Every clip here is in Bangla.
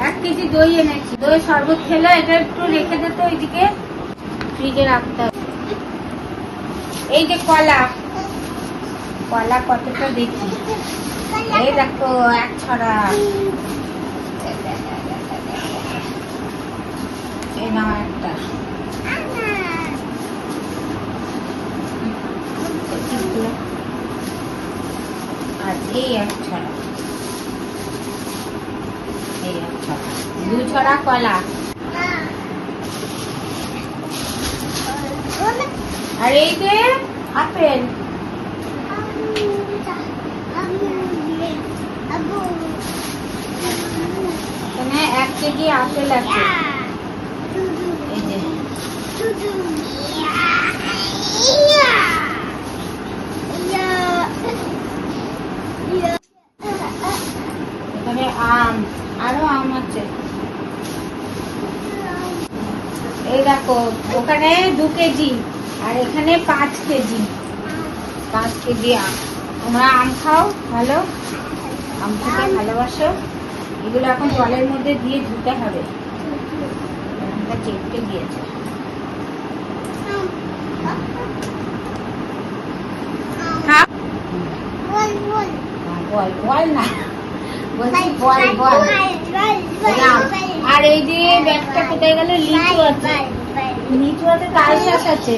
1 কেজি দই এনেছি। দই শরবত খেলে এটা একটু রেখে দিতে ওইদিকে ফ্রিজে রাখতে হবে। এই যে কলা, কলা কতটা দেখি, এই দেখো 1 ছড়া। এই নাও একটা, আর এই 1 ছড়া, এই 1 ছড়া, 2 ছড়া কলা। আর এই যে আপেল, এখানে 1 কেজি আপেল আছে। এই যে এখানে আম, আরো আম আছে। এই দেখো ওখানে 2 কেজি আর এখানে 5 কেজি, 5 কেজি আম। তোমরা আম খাও ভালো, আম খেতে ভালোবাসো। এগুলো এখন জলের মধ্যে দিয়ে ধুতে হবে, চেপটে দিয়েছে। বল বল না, বলছি বল বল। আর এই যে ব্যাগটা কোথায় গেল? লিচু আছে, লিচু আছে, তালশাঁস আছে।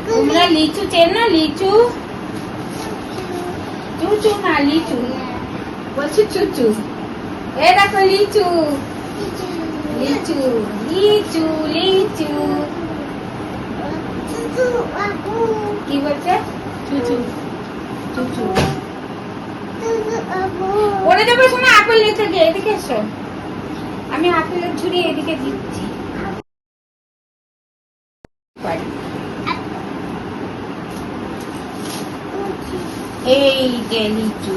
তোমরা লিচু চেনো? লিচু, চুচু না লিচু বলছি, চুচু। এ দেখো লিচু, লিচু লিচু লিচু। কি বলছে? চুচু চুচু। ওরে যাবে শোনো, আপেল নিতে গিয়ে এদিকে এসো, আমি আপেলের ঝুড়ি এদিকে দিচ্ছি। এই যে লিচু,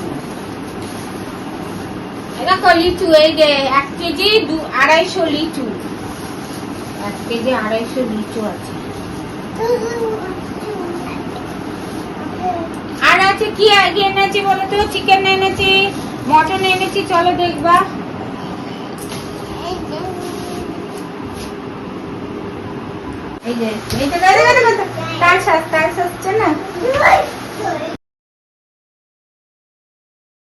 দেখো লিচু, এই যে 1 কেজি 250 লিচু, 1 কেজি 250 লিচু আছে। আর আছে কি আগে এনেছি বলো তো? চিকেন এনেছি, মটন এনেছি, চলো দেখবা। এই যে তালশাঁস,